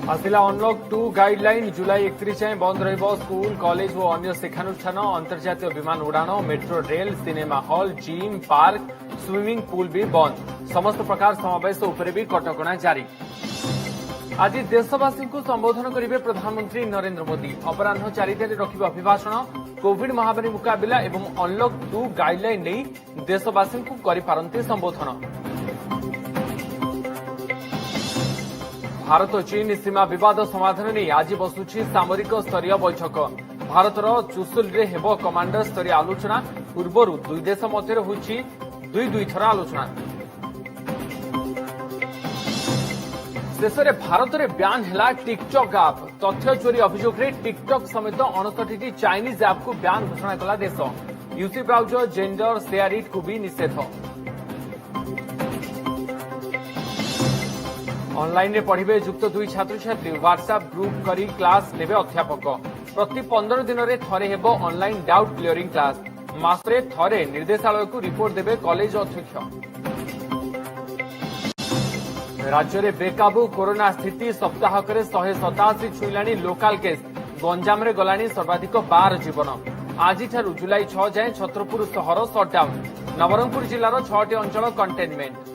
आसिला unlock 2 guideline जुलाई 31 जाए बंद रहिबो स्कूल कॉलेज और अन्य शिक्षानुष्ठान अंतर्जातीय विमान उड़ाण metro rail cinema hall gym park swimming pool भी बंद समस्त प्रकार समावेश उपरे भी कटकणा जारी। आज देशवासी को संबोधन करेंगे प्रधानमंत्री नरेंद्र मोदी अपराह 4टारे रखिबे अभिभाषण कोविड महामारी मुकाबला एवं अनलॉक 2 गाइडलाइन नहीं देशवासी को करिपारंते संबोधन। भारत चीन सीमा विवाद समाधान नहीं आज बसुची सामरिक स्तरीय बैठक भारतर चुशुली हेब कमांडर स्तरीय आलोचना पूर्व दुई देश मध्य होची दुई थर आलोचना। शेष में भारत में ब्यान है टिकटक आप तथ्य चोरी अभियोग में टिकटक समेत 59 चाइनीज ऐप को ब्यान घोषणा कला देश UC browser gender share it को भी निषेध। ऑनलाइन रे पढ़िबे युक्त 2 छात्र छात्री व्हाट्सएप ग्रुप करी क्लास नेबे अध्यापक प्रति 15 दिन रे थरे हेबो ऑनलाइन डाउट क्लियरिंग क्लास मासरे थरे निर्देशालय को रिपोर्ट देबे कॉलेज अध्यक्ष। राज्य में बेकाबू कोरोना स्थिति सप्ताहक 187 छुईलाणी लोकाल केस गंजाम रे गलाणी सर्वाधिक 12 जीवन। आज जुलाई 6 जाए छत्रपुर सहर सटडाउन नवरंगपुर जिलार 6टी अंचल कंटेनमेंट।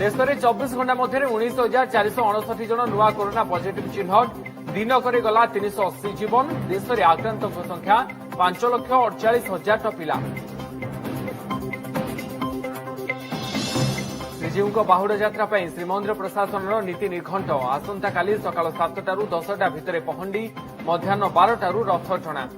देश में 24 घंटा मध्य 19,469 जन नुआ कोरोना पॉजिटिव चिन्हट दिनक गला 380 जीवन। देश में आक्रांत संख्या 5,48,000 टपिला। श्रीजीव बाहुड़ यात्रा श्रीमंदिर प्रशासन नीति निर्घंट आसंता काली सकाल 7टारू 10टा भितर पहंडी मध्याह्न 12टारू रथ टଣା।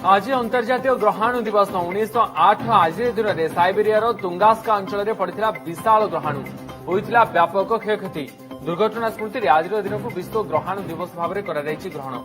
आज अंतर्जातीय ग्रहाणु दिवस 1908 आज दिन में साइबेरिया तुंगास्का अंचल में पड़ा विशाल ग्रहाणु होता व्यापक क्षयक्षति दुर्घटना स्मृति आज दिन को विश्व ग्रहाणु दिवस भाव में ग्रहण।